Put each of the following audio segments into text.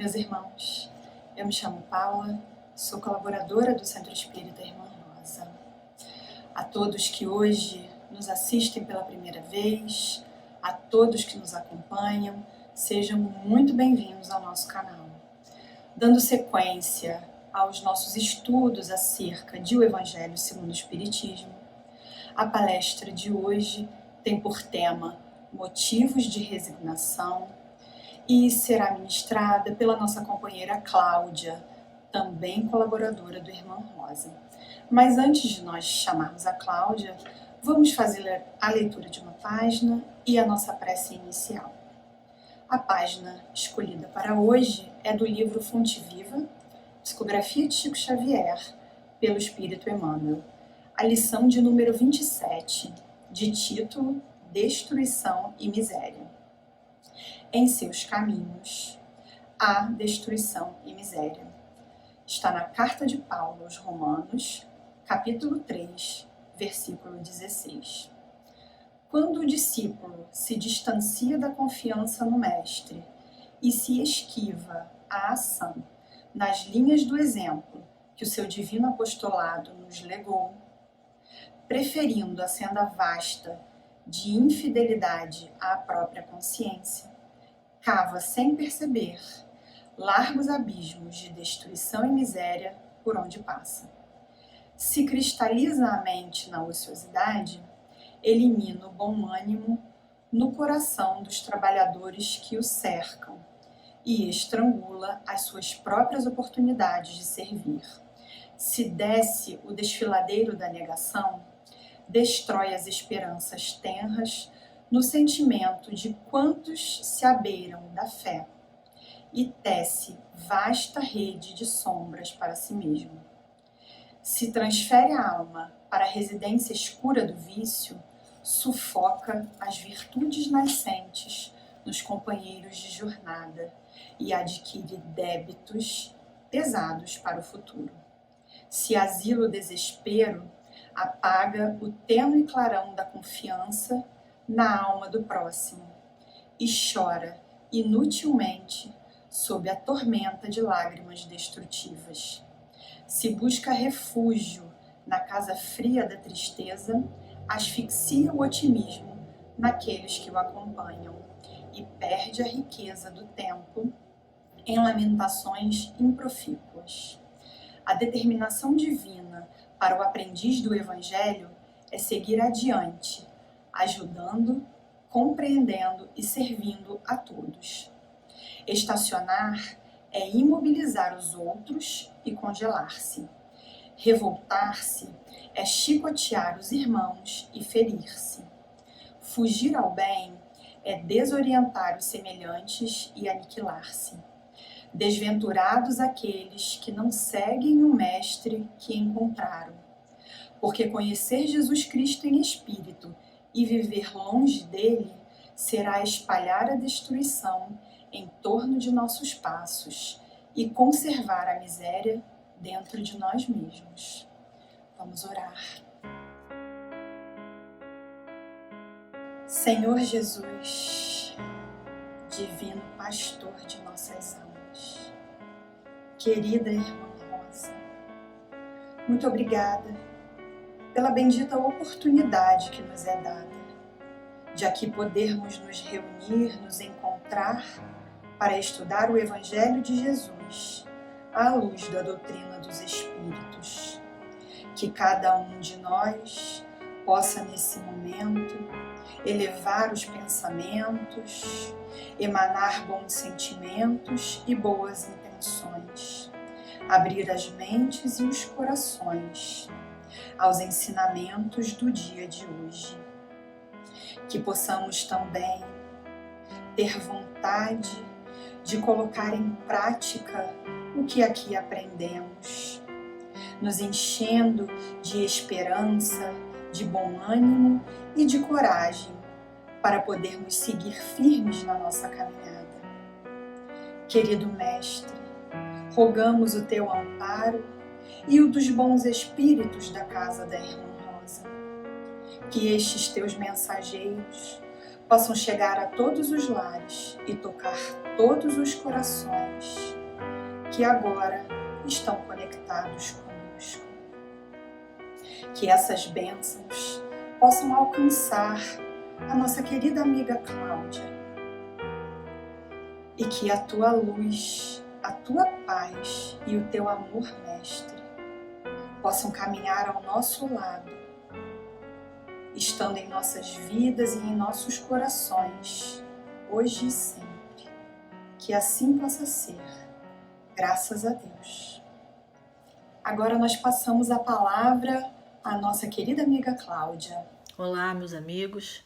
Meus irmãos, eu me chamo Paula, sou colaboradora do Centro Espírita Irmã Rosa. A todos que hoje nos assistem pela primeira vez, a todos que nos acompanham, sejam muito bem-vindos ao nosso canal. Dando sequência aos nossos estudos acerca de O Evangelho segundo o Espiritismo, a palestra de hoje tem por tema Motivos de Resignação e será ministrada pela nossa companheira Cláudia, também colaboradora do Irmã Rosa. Mas antes de nós chamarmos a Cláudia, vamos fazer a leitura de uma página e a nossa prece inicial. A página escolhida para hoje é do livro Fonte Viva, Psicografia de Chico Xavier, pelo Espírito Emmanuel, a lição de número 27, de título Destruição e Miséria. Em seus caminhos há destruição e miséria. Está na Carta de Paulo aos Romanos, capítulo 3, versículo 16. Quando o discípulo se distancia da confiança no Mestre e se esquiva à ação nas linhas do exemplo que o seu divino apostolado nos legou, preferindo a senda vasta de infidelidade à própria consciência, cava sem perceber largos abismos de destruição e miséria por onde passa. Se cristaliza a mente na ociosidade, elimina o bom ânimo no coração dos trabalhadores que o cercam e estrangula as suas próprias oportunidades de servir. Se desce o desfiladeiro da negação, destrói as esperanças tenras no sentimento de quantos se abeiram da fé e tece vasta rede de sombras para si mesmo. Se transfere a alma para a residência escura do vício, sufoca as virtudes nascentes nos companheiros de jornada e adquire débitos pesados para o futuro. Se asila o desespero, apaga o tênue clarão da confiança na alma do próximo e chora inutilmente sob a tormenta de lágrimas destrutivas. Se busca refúgio na casa fria da tristeza, asfixia o otimismo naqueles que o acompanham e perde a riqueza do tempo em lamentações improfícuas. A determinação divina para o aprendiz do Evangelho é seguir adiante, ajudando, compreendendo e servindo a todos. Estacionar é imobilizar os outros e congelar-se. Revoltar-se é chicotear os irmãos e ferir-se. Fugir ao bem é desorientar os semelhantes e aniquilar-se. Desventurados aqueles que não seguem o Mestre que encontraram, porque conhecer Jesus Cristo em espírito e viver longe dele será espalhar a destruição em torno de nossos passos e conservar a miséria dentro de nós mesmos. Vamos orar. Senhor Jesus, divino pastor de nossas almas, querida Irmã Rosa, muito obrigada pela bendita oportunidade que nos é dada de aqui podermos nos reunir, nos encontrar para estudar o Evangelho de Jesus à luz da doutrina dos Espíritos. Que cada um de nós possa nesse momento elevar os pensamentos, emanar bons sentimentos e boas intenções, abrir as mentes e os corações aos ensinamentos do dia de hoje. Que possamos também ter vontade de colocar em prática o que aqui aprendemos, nos enchendo de esperança, de bom ânimo e de coragem para podermos seguir firmes na nossa caminhada. Querido Mestre, rogamos o teu amparo e o dos bons espíritos da casa da Irmã Rosa. Que estes teus mensageiros possam chegar a todos os lares e tocar todos os corações que agora estão conectados conosco. Que essas bênçãos possam alcançar a nossa querida amiga Cláudia e que a tua luz, a tua paz e o teu amor, Mestre, possam caminhar ao nosso lado, estando em nossas vidas e em nossos corações, hoje e sempre. Que assim possa ser, graças a Deus. Agora nós passamos a palavra à nossa querida amiga Cláudia. Olá, meus amigos.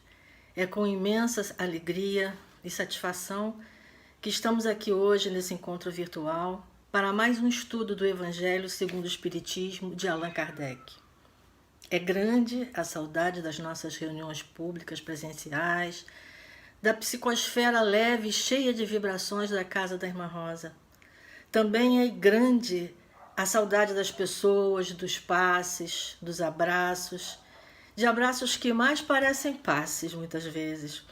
É com imensa alegria e satisfação que estamos aqui hoje nesse encontro virtual para mais um estudo do Evangelho segundo o Espiritismo de Allan Kardec. É grande a saudade das nossas reuniões públicas presenciais, da psicosfera leve e cheia de vibrações da casa da Irmã Rosa. Também é grande a saudade das pessoas, dos passes, dos abraços, de abraços que mais parecem passes muitas vezes.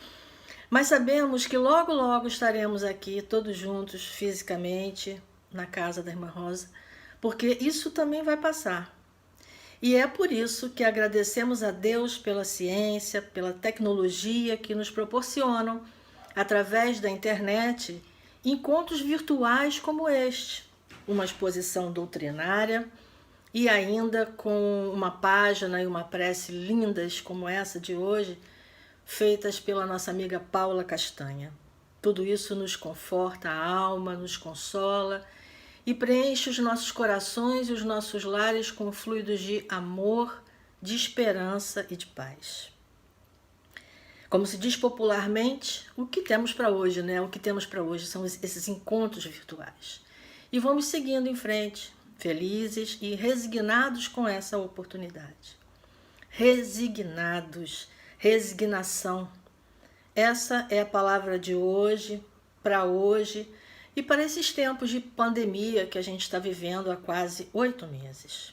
Mas sabemos que logo, logo estaremos aqui todos juntos fisicamente na casa da Irmã Rosa, porque isso também vai passar. E é por isso que agradecemos a Deus pela ciência, pela tecnologia que nos proporcionam, através da internet, encontros virtuais como este, uma exposição doutrinária e ainda com uma página e uma prece lindas como essa de hoje, feitas pela nossa amiga Paula Castanha. Tudo isso nos conforta a alma, nos consola e preenche os nossos corações e os nossos lares com fluidos de amor, de esperança e de paz. Como se diz popularmente, o que temos para hoje, né? O que temos para hoje são esses encontros virtuais. E vamos seguindo em frente, felizes e resignados com essa oportunidade. Resignados, resignação. Essa é a palavra de hoje, para hoje e para esses tempos de pandemia que a gente está vivendo há quase 8 meses.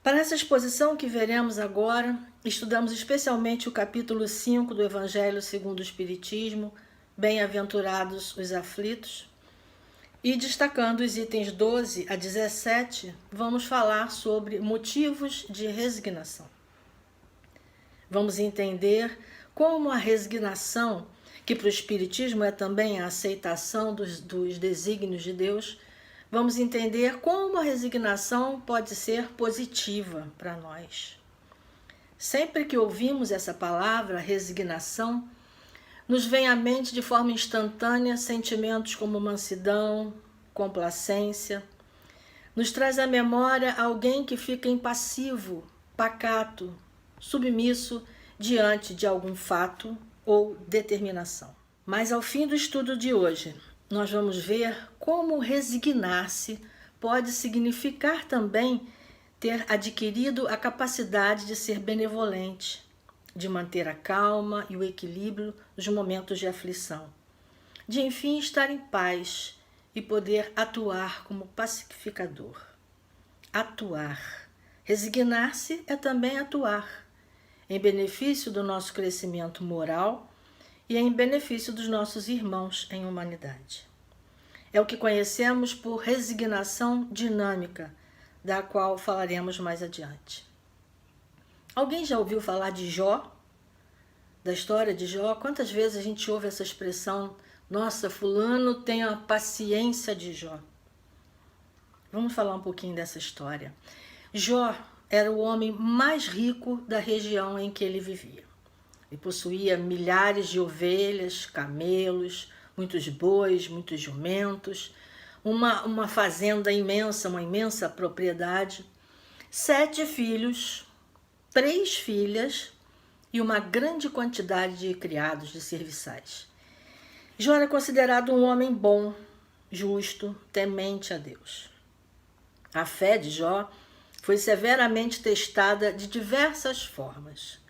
Para essa exposição que veremos agora, estudamos especialmente o capítulo 5 do Evangelho segundo o Espiritismo, Bem-aventurados os aflitos, e destacando os itens 12 a 17, vamos falar sobre motivos de resignação. Vamos entender como a resignação, que para o Espiritismo é também a aceitação dos desígnios de Deus, vamos entender como a resignação pode ser positiva para nós. Sempre que ouvimos essa palavra, resignação, nos vem à mente de forma instantânea sentimentos como mansidão, complacência. Nos traz à memória alguém que fica impassivo, pacato, submisso diante de algum fato ou determinação. Mas ao fim do estudo de hoje, nós vamos ver como resignar-se pode significar também ter adquirido a capacidade de ser benevolente, de manter a calma e o equilíbrio nos momentos de aflição, de enfim estar em paz e poder atuar como pacificador. Atuar. Resignar-se é também atuar, em benefício do nosso crescimento moral e em benefício dos nossos irmãos em humanidade. É o que conhecemos por resignação dinâmica, da qual falaremos mais adiante. Alguém já ouviu falar de Jó? Da história de Jó? Quantas vezes a gente ouve essa expressão, nossa, fulano tem a paciência de Jó? Vamos falar um pouquinho dessa história. Jó era o homem mais rico da região em que ele vivia. Ele possuía milhares de ovelhas, camelos, muitos bois, muitos jumentos, uma fazenda imensa, uma imensa propriedade, 7 filhos, 3 filhas e uma grande quantidade de criados, de serviçais. Jó era considerado um homem bom, justo, temente a Deus. A fé de Jó foi severamente testada de diversas formas.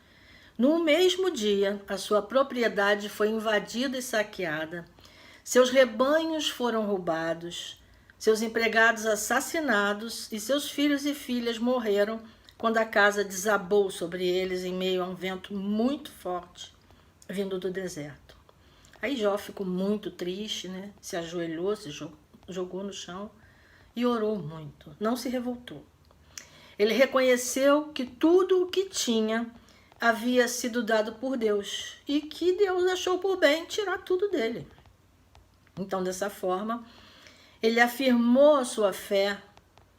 No mesmo dia, a sua propriedade foi invadida e saqueada, seus rebanhos foram roubados, seus empregados assassinados e seus filhos e filhas morreram quando a casa desabou sobre eles em meio a um vento muito forte vindo do deserto. Aí Jó ficou muito triste, né? Se ajoelhou, jogou no chão e orou muito. Não se revoltou. Ele reconheceu que tudo o que tinha havia sido dado por Deus e que Deus achou por bem tirar tudo dele. Então, dessa forma, ele afirmou a sua fé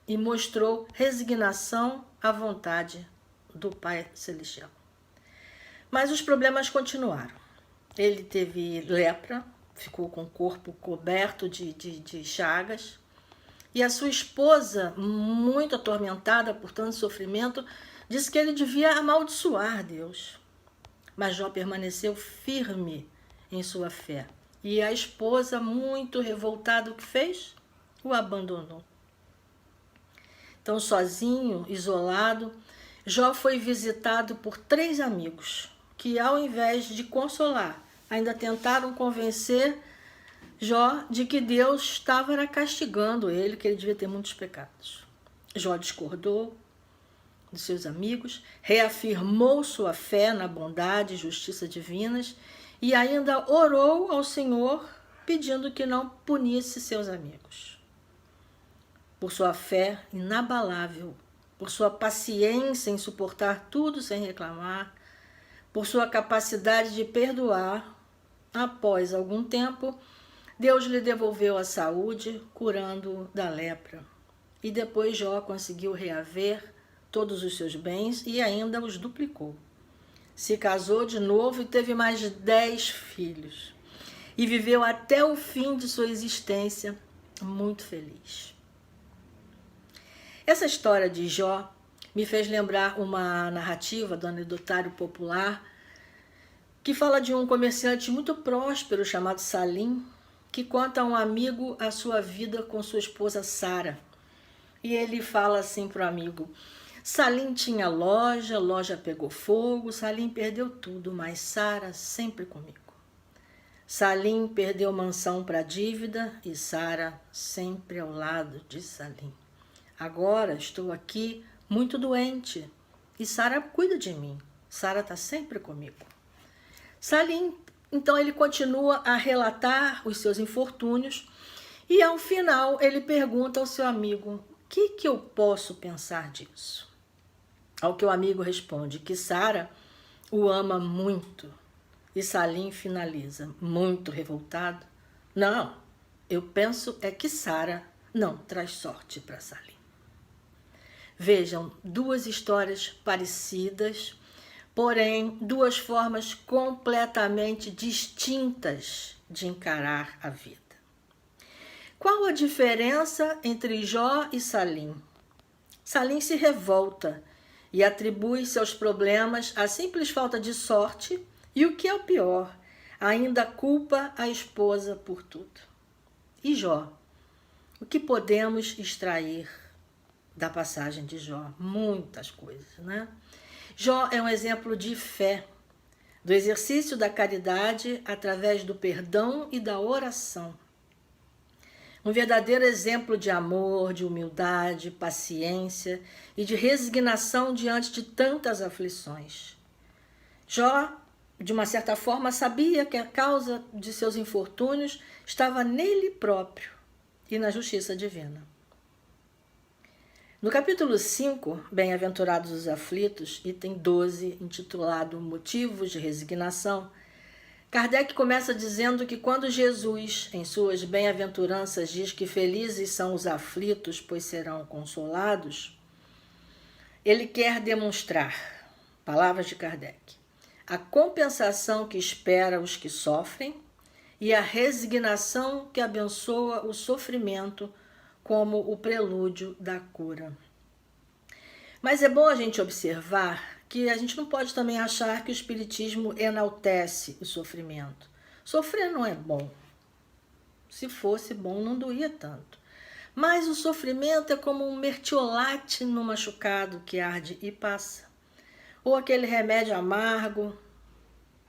e mostrou resignação à vontade do Pai Celestial. Mas os problemas continuaram. Ele teve lepra, ficou com o corpo coberto de chagas, e a sua esposa, muito atormentada por tanto sofrimento, disse que ele devia amaldiçoar Deus. Mas Jó permaneceu firme em sua fé. E a esposa, muito revoltada, o que fez? O abandonou. Então, sozinho, isolado, Jó foi visitado por 3 amigos, que ao invés de consolar, ainda tentaram convencer Jó de que Deus estava castigando ele, que ele devia ter muitos pecados. Jó discordou dos seus amigos, reafirmou sua fé na bondade e justiça divinas e ainda orou ao Senhor pedindo que não punisse seus amigos. Por sua fé inabalável, por sua paciência em suportar tudo sem reclamar, por sua capacidade de perdoar, após algum tempo, Deus lhe devolveu a saúde, curando-o da lepra. E depois Jó conseguiu reaver todos os seus bens e ainda os duplicou. Se casou de novo e teve mais de 10 filhos. E viveu até o fim de sua existência muito feliz. Essa história de Jó me fez lembrar uma narrativa do anedotário popular que fala de um comerciante muito próspero chamado Salim, que conta a um amigo a sua vida com sua esposa Sara. E ele fala assim para o amigo: Salim tinha loja, loja pegou fogo, Salim perdeu tudo, mas Sara sempre comigo. Salim perdeu mansão para dívida e Sara sempre ao lado de Salim. Agora estou aqui muito doente e Sara cuida de mim. Sara está sempre comigo. Salim, então, ele continua a relatar os seus infortúnios e, ao final, ele pergunta ao seu amigo: o que eu posso pensar disso? Ao que o amigo responde que Sara o ama muito. E Salim finaliza, muito revoltado: não, eu penso é que Sara não traz sorte para Salim. Vejam, 2 histórias parecidas, porém 2 formas completamente distintas de encarar a vida. Qual a diferença entre Jó e Salim? Salim se revolta e atribui seus problemas à simples falta de sorte e, o que é o pior, ainda culpa a esposa por tudo. E Jó? O que podemos extrair da passagem de Jó? Muitas coisas, né? Jó é um exemplo de fé, do exercício da caridade através do perdão e da oração. Um verdadeiro exemplo de amor, de humildade, paciência e de resignação diante de tantas aflições. Jó, de uma certa forma, sabia que a causa de seus infortúnios estava nele próprio e na justiça divina. No capítulo 5, Bem-aventurados os aflitos, item 12, intitulado Motivos de Resignação, Kardec começa dizendo que quando Jesus, em suas bem-aventuranças, diz que felizes são os aflitos, pois serão consolados, ele quer demonstrar, palavras de Kardec, a compensação que espera os que sofrem e a resignação que abençoa o sofrimento como o prelúdio da cura. Mas é bom a gente observar que a gente não pode também achar que o Espiritismo enaltece o sofrimento. Sofrer não é bom. Se fosse bom, não doía tanto. Mas o sofrimento é como um mertiolate no machucado que arde e passa. Ou aquele remédio amargo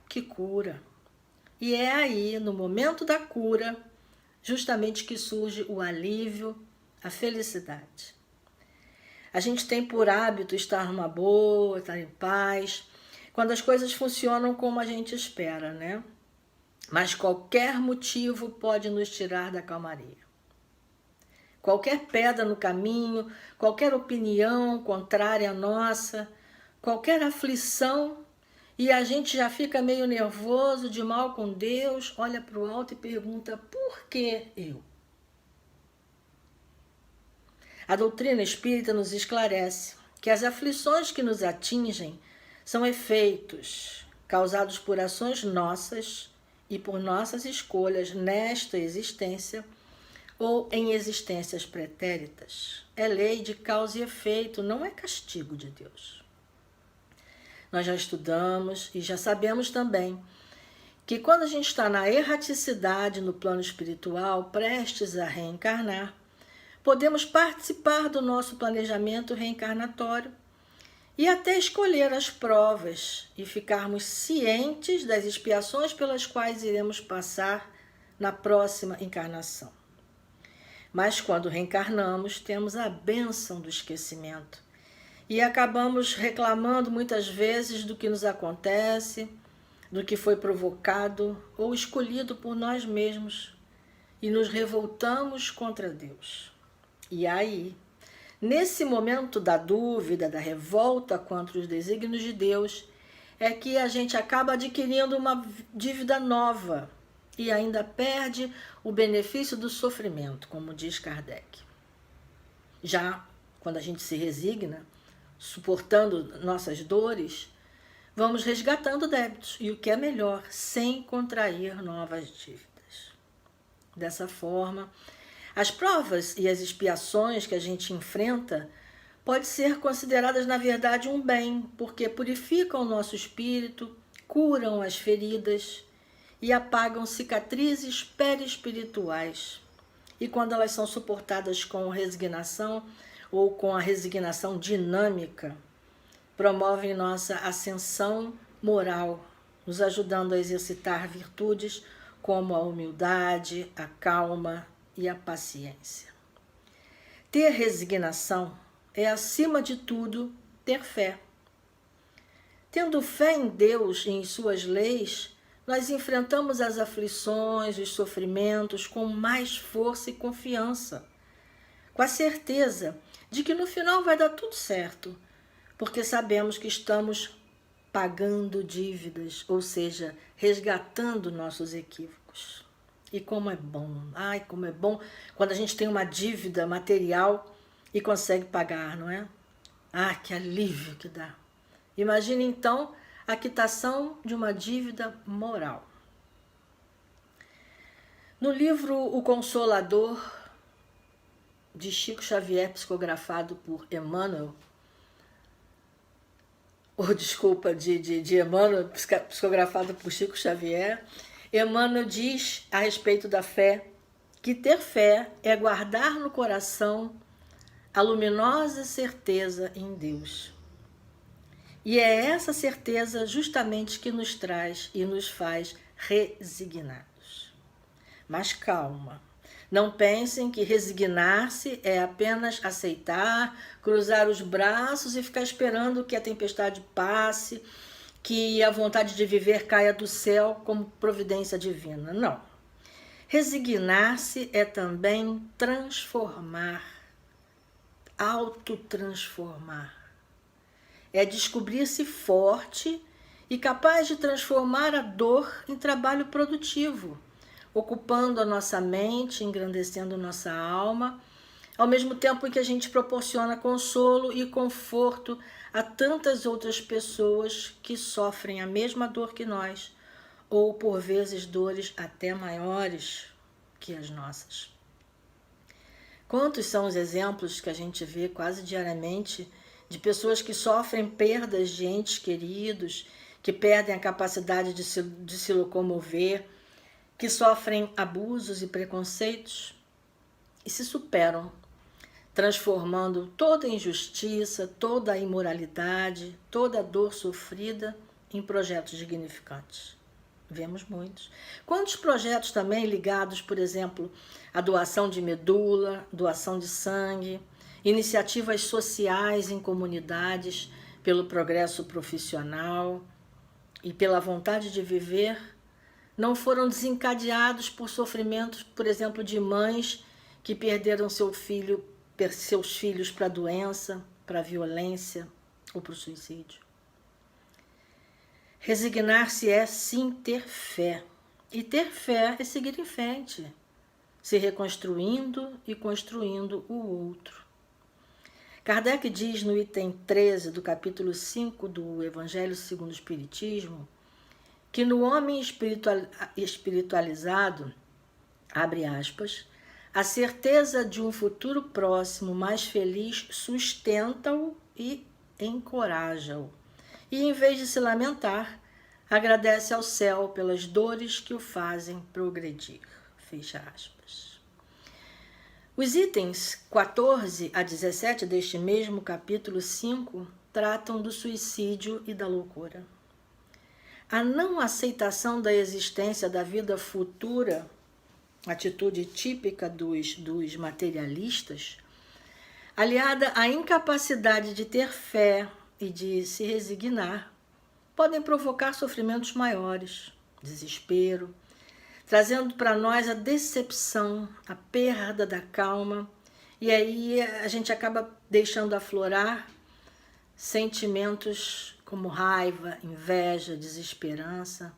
que cura. E é aí, no momento da cura, justamente que surge o alívio, a felicidade. A gente tem por hábito estar numa boa, estar em paz, quando as coisas funcionam como a gente espera, né? Mas qualquer motivo pode nos tirar da calmaria. Qualquer pedra no caminho, qualquer opinião contrária à nossa, qualquer aflição, e a gente já fica meio nervoso, de mal com Deus, olha para o alto e pergunta: por que eu? A doutrina espírita nos esclarece que as aflições que nos atingem são efeitos causados por ações nossas e por nossas escolhas nesta existência ou em existências pretéritas. É lei de causa e efeito, não é castigo de Deus. Nós já estudamos e já sabemos também que quando a gente está na erraticidade no plano espiritual, prestes a reencarnar, podemos participar do nosso planejamento reencarnatório e até escolher as provas e ficarmos cientes das expiações pelas quais iremos passar na próxima encarnação. Mas quando reencarnamos, temos a bênção do esquecimento e acabamos reclamando muitas vezes do que nos acontece, do que foi provocado ou escolhido por nós mesmos e nos revoltamos contra Deus. E aí, nesse momento da dúvida, da revolta contra os desígnios de Deus, é que a gente acaba adquirindo uma dívida nova e ainda perde o benefício do sofrimento, como diz Kardec. Já quando a gente se resigna, suportando nossas dores, vamos resgatando débitos e o que é melhor, sem contrair novas dívidas. Dessa forma, as provas e as expiações que a gente enfrenta podem ser consideradas, na verdade, um bem, porque purificam o nosso espírito, curam as feridas e apagam cicatrizes perispirituais. E quando elas são suportadas com resignação ou com a resignação dinâmica, promovem nossa ascensão moral, nos ajudando a exercitar virtudes como a humildade, a calma e a paciência. Ter resignação é, acima de tudo, ter fé. Tendo fé em Deus e em suas leis, nós enfrentamos as aflições, os sofrimentos com mais força e confiança, com a certeza de que no final vai dar tudo certo, porque sabemos que estamos pagando dívidas, ou seja, resgatando nossos equívocos. E como é bom, ai, como é bom quando a gente tem uma dívida material e consegue pagar, não é? Ah, que alívio que dá. Imagine então a quitação de uma dívida moral. No livro O Consolador, de Chico Xavier, psicografado por Emmanuel, de Emmanuel, psicografado por Chico Xavier, Emmanuel diz a respeito da fé que ter fé é guardar no coração a luminosa certeza em Deus. E é essa certeza justamente que nos traz e nos faz resignados. Mas calma, não pensem que resignar-se é apenas aceitar, cruzar os braços e ficar esperando que a tempestade passe, que a vontade de viver caia do céu como providência divina. Não. Resignar-se é também transformar, autotransformar. É descobrir-se forte e capaz de transformar a dor em trabalho produtivo, ocupando a nossa mente, engrandecendo nossa alma, ao mesmo tempo em que a gente proporciona consolo e conforto a tantas outras pessoas que sofrem a mesma dor que nós, ou por vezes dores até maiores que as nossas. Quantos são os exemplos que a gente vê quase diariamente de pessoas que sofrem perdas de entes queridos, que perdem a capacidade de se locomover, que sofrem abusos e preconceitos e se superam, transformando toda a injustiça, toda a imoralidade, toda a dor sofrida em projetos dignificantes. Vemos muitos. Quantos projetos também ligados, por exemplo, à doação de medula, doação de sangue, iniciativas sociais em comunidades pelo progresso profissional, e pela vontade de viver não foram desencadeados por sofrimentos, por exemplo, de mães que perderam seus filhos para a doença, para a violência ou para o suicídio. Resignar-se é sim ter fé. E ter fé é seguir em frente, se reconstruindo e construindo o outro. Kardec diz no item 13 do capítulo 5 do Evangelho segundo o Espiritismo que no homem espiritualizado, abre aspas, a certeza de um futuro próximo mais feliz sustenta-o e encoraja-o. E em vez de se lamentar, agradece ao céu pelas dores que o fazem progredir. Fecha aspas. Os itens 14 a 17 deste mesmo capítulo 5 tratam do suicídio e da loucura. A não aceitação da existência da vida futura, atitude típica dos materialistas, aliada à incapacidade de ter fé e de se resignar, podem provocar sofrimentos maiores, desespero, trazendo para nós a decepção, a perda da calma, e aí a gente acaba deixando aflorar sentimentos como raiva, inveja, desesperança.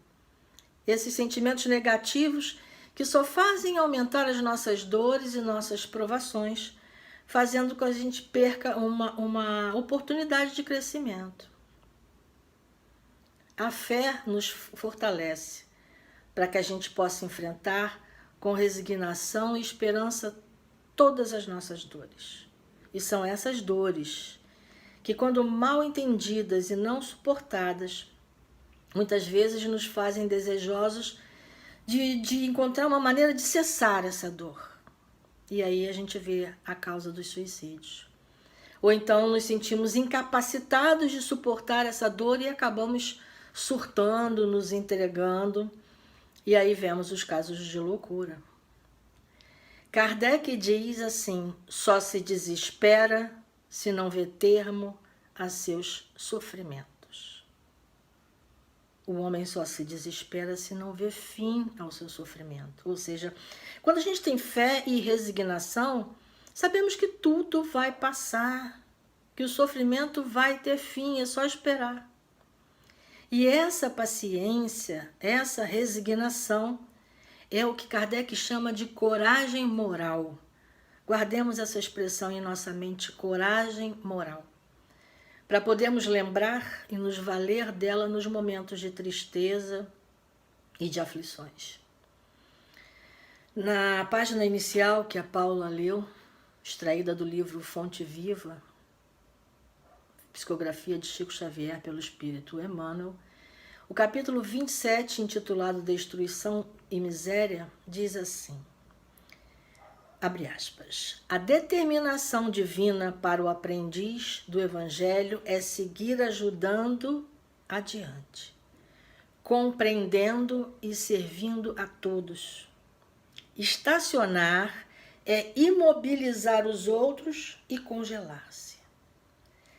Esses sentimentos negativos que só fazem aumentar as nossas dores e nossas provações, fazendo com que a gente perca uma oportunidade de crescimento. A fé nos fortalece para que a gente possa enfrentar com resignação e esperança todas as nossas dores. E são essas dores que, quando mal entendidas e não suportadas, muitas vezes nos fazem desejosos de encontrar uma maneira de cessar essa dor. E aí a gente vê a causa dos suicídios. Ou então nos sentimos incapacitados de suportar essa dor e acabamos surtando, nos entregando. E aí vemos os casos de loucura. Kardec diz assim: só se desespera se não vê termo a seus sofrimentos. O homem só se desespera se não vê fim ao seu sofrimento. Ou seja, quando a gente tem fé e resignação, sabemos que tudo vai passar, que o sofrimento vai ter fim, é só esperar. E essa paciência, essa resignação, é o que Kardec chama de coragem moral. Guardemos essa expressão em nossa mente, coragem moral, para podermos lembrar e nos valer dela nos momentos de tristeza e de aflições. Na página inicial que a Paula leu, extraída do livro Fonte Viva, psicografia de Chico Xavier pelo Espírito Emmanuel, o capítulo 27, intitulado Destruição e Miséria, diz assim: abre aspas, a determinação divina para o aprendiz do Evangelho é seguir ajudando adiante, compreendendo e servindo a todos. Estacionar é imobilizar os outros e congelar-se.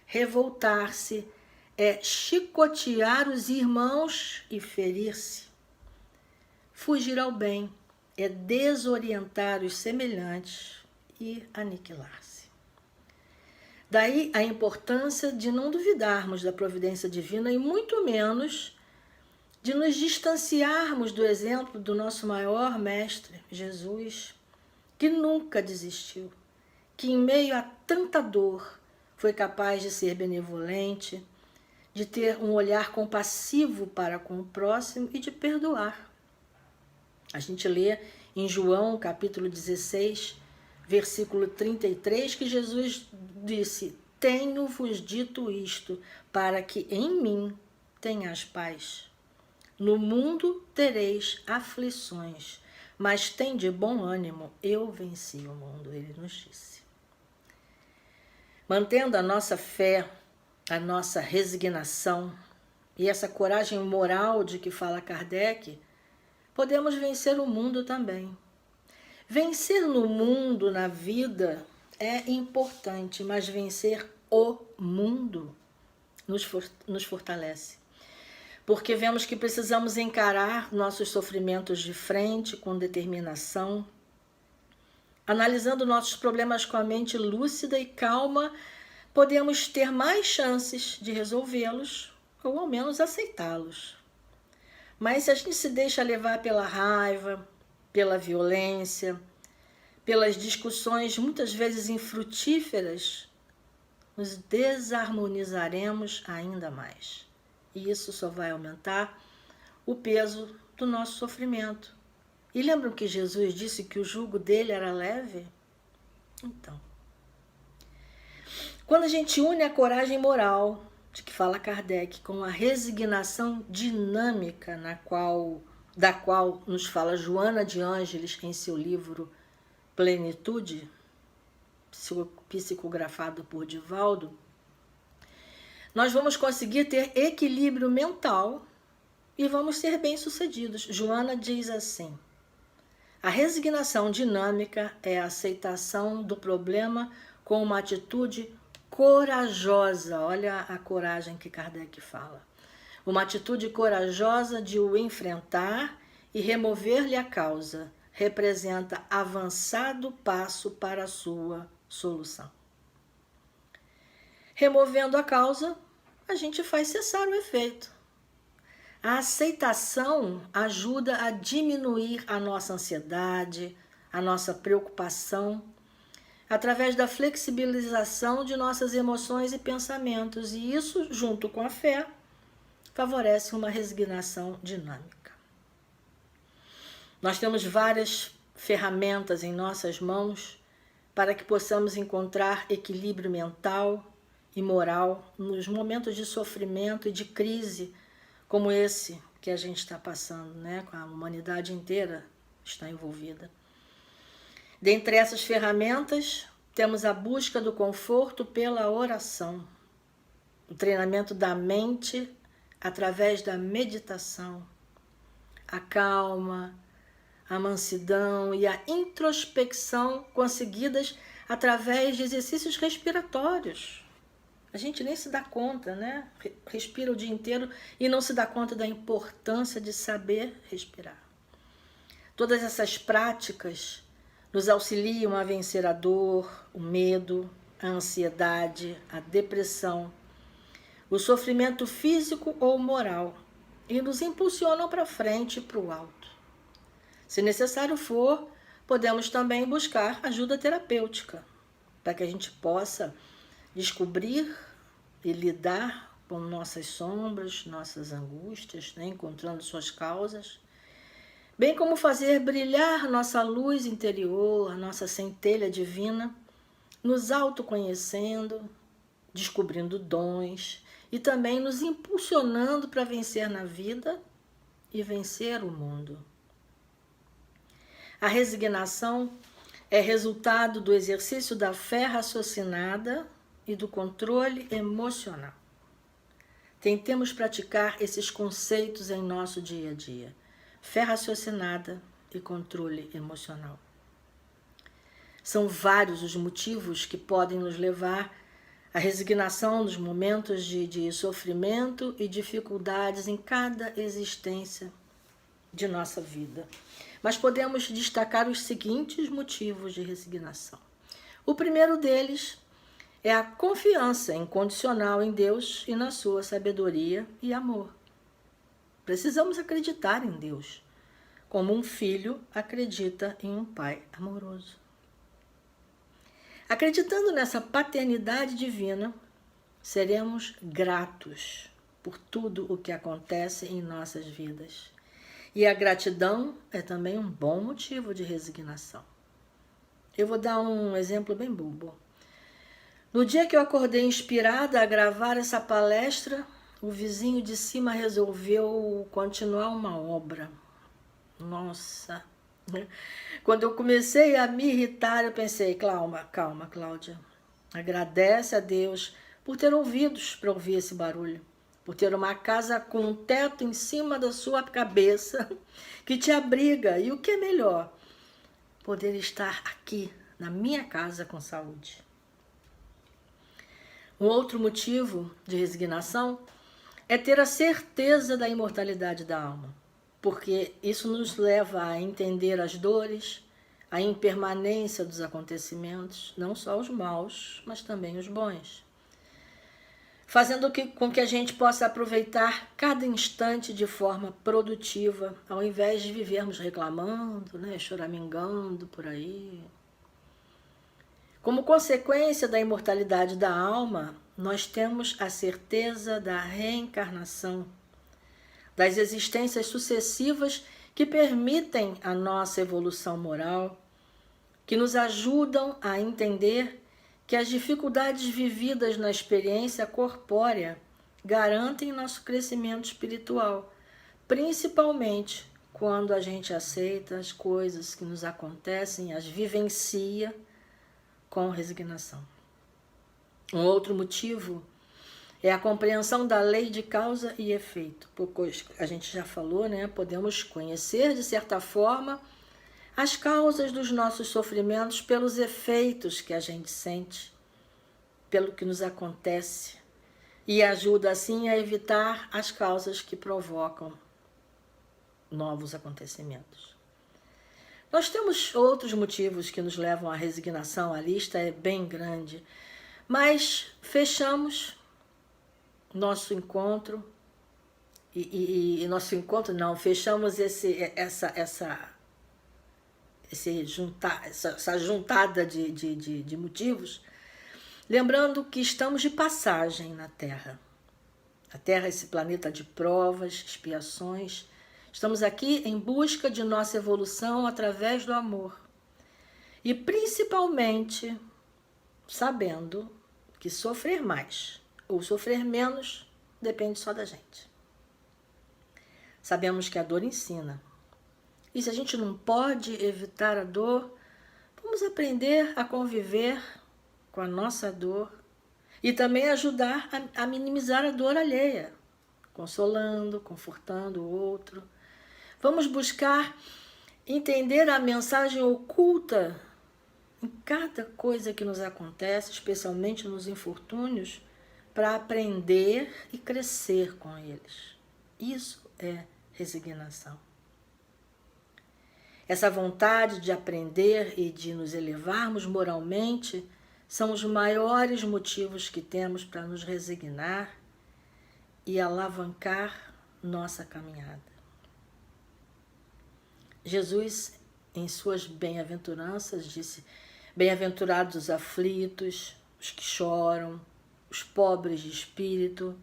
Revoltar-se é chicotear os irmãos e ferir-se. Fugir ao bem é desorientar os semelhantes e aniquilar-se. Daí a importância de não duvidarmos da providência divina e muito menos de nos distanciarmos do exemplo do nosso maior mestre, Jesus, que nunca desistiu, que em meio a tanta dor foi capaz de ser benevolente, de ter um olhar compassivo para com o próximo e de perdoar. A gente lê em João, capítulo 16, versículo 33, que Jesus disse: tenho-vos dito isto, para que em mim tenhas paz. No mundo tereis aflições, mas tende bom ânimo, eu venci o mundo, ele nos disse. Mantendo a nossa fé, a nossa resignação e essa coragem moral de que fala Kardec, podemos vencer o mundo também. Vencer no mundo, na vida, é importante, mas vencer o mundo nos fortalece. porque vemos que precisamos encarar nossos sofrimentos de frente com determinação, analisando nossos problemas com a mente lúcida e calma, podemos ter mais chances de resolvê-los ou ao menos aceitá-los. Mas se a gente se deixa levar pela raiva, pela violência, pelas discussões muitas vezes infrutíferas, nos desarmonizaremos ainda mais. E isso só vai aumentar o peso do nosso sofrimento. E lembram que Jesus disse que o jugo dele era leve? Então, quando a gente une a coragem moral, de que fala Kardec, com a resignação dinâmica da qual nos fala Joana de Ângeles em seu livro Plenitude, psicografado por Divaldo, nós vamos conseguir ter equilíbrio mental e vamos ser bem-sucedidos. Joana diz assim: a resignação dinâmica é a aceitação do problema com uma atitude corajosa. Olha a coragem que Kardec fala. Uma atitude corajosa de o enfrentar e remover-lhe a causa representa avançado passo para a sua solução. Removendo a causa, a gente faz cessar o efeito. A aceitação ajuda a diminuir a nossa ansiedade, a nossa preocupação, através da flexibilização de nossas emoções e pensamentos. E isso, junto com a fé, favorece uma resignação dinâmica. Nós temos várias ferramentas em nossas mãos para que possamos encontrar equilíbrio mental e moral nos momentos de sofrimento e de crise como esse que a gente está passando, né? A humanidade inteira está envolvida. Dentre essas ferramentas, temos a busca do conforto pela oração, o treinamento da mente através da meditação, a calma, a mansidão e a introspecção conseguidas através de exercícios respiratórios. A gente nem se dá conta, né? Respira o dia inteiro e não se dá conta da importância de saber respirar. Todas essas práticas nos auxiliam a vencer a dor, o medo, a ansiedade, a depressão, o sofrimento físico ou moral e nos impulsionam para frente e para o alto. Se necessário for, podemos também buscar ajuda terapêutica para que a gente possa descobrir e lidar com nossas sombras, nossas angústias, né, encontrando suas causas, bem como fazer brilhar nossa luz interior, nossa centelha divina, nos autoconhecendo, descobrindo dons e também nos impulsionando para vencer na vida e vencer o mundo. A resignação é resultado do exercício da fé raciocinada e do controle emocional. Tentemos praticar esses conceitos em nosso dia a dia. Fé raciocinada e controle emocional. São vários os motivos que podem nos levar à resignação nos momentos de sofrimento e dificuldades em cada existência de nossa vida. Mas podemos destacar os seguintes motivos de resignação. O primeiro deles é a confiança incondicional em Deus e na sua sabedoria e amor. Precisamos acreditar em Deus, como um filho acredita em um pai amoroso. Acreditando nessa paternidade divina, seremos gratos por tudo o que acontece em nossas vidas. E a gratidão é também um bom motivo de resignação. Eu vou dar um exemplo bem bobo. No dia que eu acordei inspirada a gravar essa palestra, o vizinho de cima resolveu continuar uma obra. Nossa! Quando eu comecei a me irritar, eu pensei, calma, Cláudia. Agradece a Deus por ter ouvidos para ouvir esse barulho, por ter uma casa com um teto em cima da sua cabeça que te abriga. E o que é melhor? Poder estar aqui, na minha casa, com saúde. Um outro motivo de resignação é ter a certeza da imortalidade da alma, porque isso nos leva a entender as dores, a impermanência dos acontecimentos, não só os maus, mas também os bons, fazendo com que a gente possa aproveitar cada instante de forma produtiva, ao invés de vivermos reclamando, choramingando por aí. Como consequência da imortalidade da alma, nós temos a certeza da reencarnação, das existências sucessivas que permitem a nossa evolução moral, que nos ajudam a entender que as dificuldades vividas na experiência corpórea garantem nosso crescimento espiritual, principalmente quando a gente aceita as coisas que nos acontecem, as vivencia com resignação. Um outro motivo é a compreensão da lei de causa e efeito. Porque a gente já falou, podemos conhecer, de certa forma, as causas dos nossos sofrimentos pelos efeitos que a gente sente, pelo que nos acontece, e ajuda assim a evitar as causas que provocam novos acontecimentos. Nós temos outros motivos que nos levam à resignação, a lista é bem grande, mas fechamos nosso encontro, fechamos essa juntada de motivos, lembrando que estamos de passagem na Terra. A Terra é esse planeta de provas, expiações. Estamos aqui em busca de nossa evolução através do amor. E principalmente sabendo que sofrer mais ou sofrer menos depende só da gente. Sabemos que a dor ensina. E se a gente não pode evitar a dor, vamos aprender a conviver com a nossa dor e também ajudar a minimizar a dor alheia, consolando, confortando o outro. Vamos buscar entender a mensagem oculta em cada coisa que nos acontece, especialmente nos infortúnios, para aprender e crescer com eles. Isso é resignação. Essa vontade de aprender e de nos elevarmos moralmente são os maiores motivos que temos para nos resignar e alavancar nossa caminhada. Jesus, em suas bem-aventuranças, disse: bem-aventurados os aflitos, os que choram, os pobres de espírito,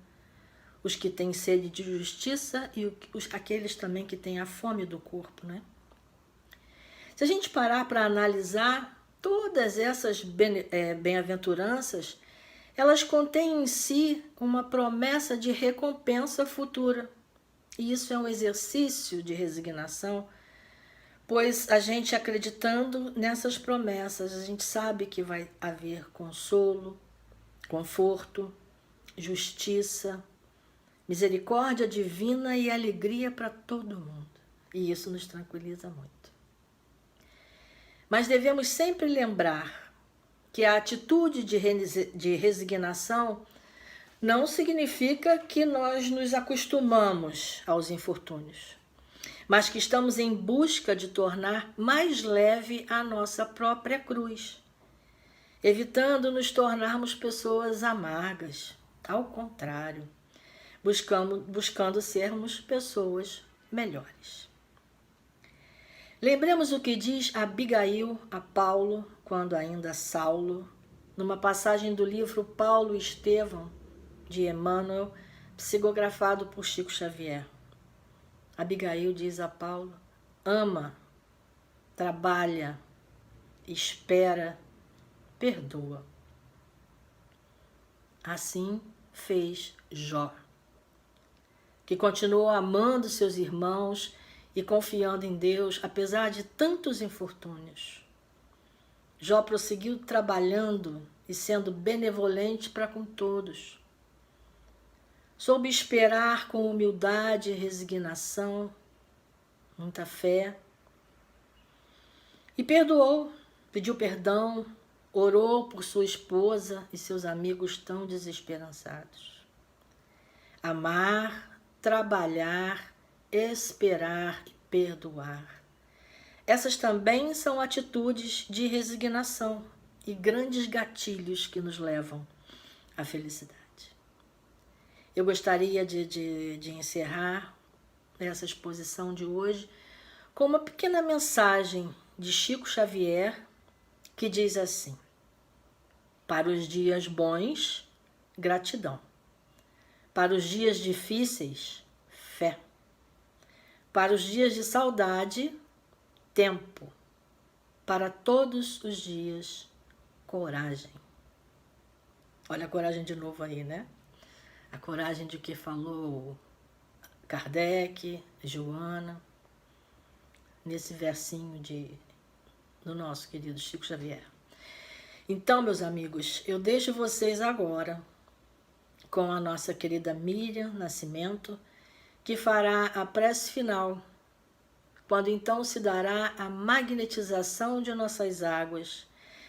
os que têm sede de justiça e aqueles também que têm a fome do corpo, Se a gente parar para analisar todas essas bem-aventuranças, elas contêm em si uma promessa de recompensa futura. E isso é um exercício de resignação, pois a gente acreditando nessas promessas, a gente sabe que vai haver consolo, conforto, justiça, misericórdia divina e alegria para todo mundo. E isso nos tranquiliza muito. Mas devemos sempre lembrar que a atitude de resignação não significa que nós nos acostumamos aos infortúnios, mas que estamos em busca de tornar mais leve a nossa própria cruz, evitando nos tornarmos pessoas amargas. Ao contrário, buscando sermos pessoas melhores. Lembremos o que diz Abigail a Paulo, quando ainda Saulo, numa passagem do livro Paulo e Estevão, de Emmanuel, psicografado por Chico Xavier. Abigail diz a Paulo: ama, trabalha, espera, perdoa. Assim fez Jó, que continuou amando seus irmãos e confiando em Deus, apesar de tantos infortúnios. Jó prosseguiu trabalhando e sendo benevolente para com todos. Soube esperar com humildade e resignação, muita fé. E perdoou, pediu perdão, orou por sua esposa e seus amigos tão desesperançados. amar, trabalhar, esperar e perdoar. Essas também são atitudes de resignação e grandes gatilhos que nos levam à felicidade. Eu gostaria de encerrar essa exposição de hoje com uma pequena mensagem de Chico Xavier que diz assim: para os dias bons, gratidão. Para os dias difíceis, fé. Para os dias de saudade, tempo. Para todos os dias, coragem. Olha a coragem de novo aí, né? A coragem de que falou Kardec, Joana, nesse versinho do nosso querido Chico Xavier. Então, meus amigos, eu deixo vocês agora com a nossa querida Miriam Nascimento, que fará a prece final, quando então se dará a magnetização de nossas águas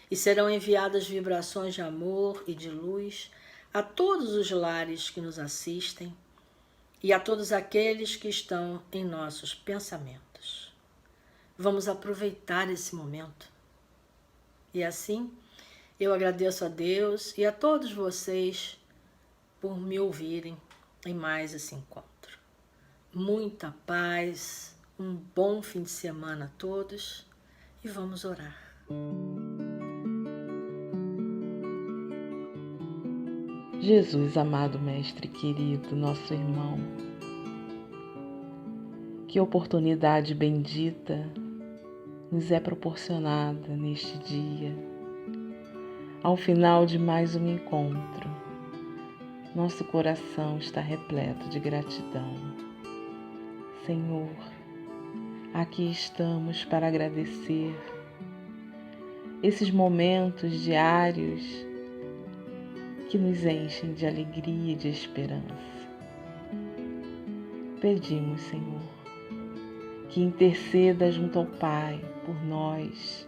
e serão enviadas vibrações de amor e de luz a todos os lares que nos assistem e a todos aqueles que estão em nossos pensamentos. Vamos aproveitar esse momento. E assim, eu agradeço a Deus e a todos vocês por me ouvirem em mais esse encontro. Muita paz, um bom fim de semana a todos e vamos orar. Jesus, amado Mestre querido, nosso irmão, que oportunidade bendita nos é proporcionada neste dia, ao final de mais um encontro. Nosso coração está repleto de gratidão. Senhor, aqui estamos para agradecer esses momentos diários que nos enchem de alegria e de esperança. Pedimos, Senhor, que interceda junto ao Pai por nós,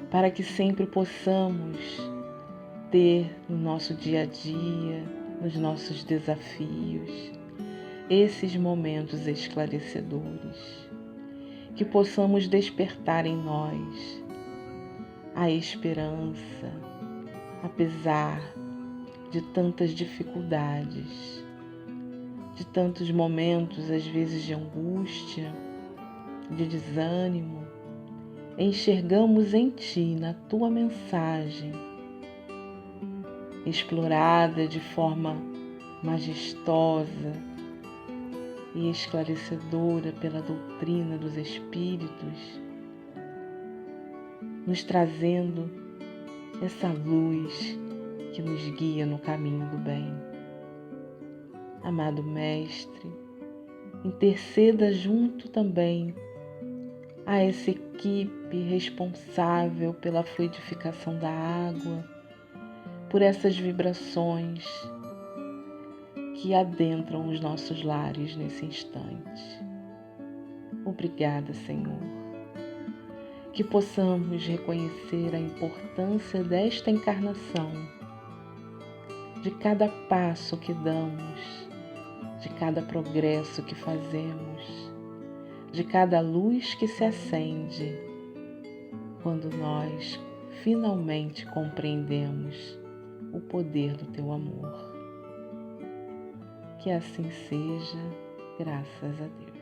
para que sempre possamos ter no nosso dia a dia, nos nossos desafios, esses momentos esclarecedores, que possamos despertar em nós a esperança, apesar de tantas dificuldades, de tantos momentos, às vezes, de angústia, de desânimo. Enxergamos em Ti, na Tua mensagem, explorada de forma majestosa e esclarecedora pela doutrina dos Espíritos, nos trazendo essa luz que nos guia no caminho do bem. Amado Mestre, interceda junto também a essa equipe responsável pela fluidificação da água, por essas vibrações que adentram os nossos lares nesse instante. Obrigada, Senhor. Que possamos reconhecer a importância desta encarnação, de cada passo que damos, de cada progresso que fazemos, de cada luz que se acende, quando nós finalmente compreendemos o poder do Teu amor. Que assim seja, graças a Deus.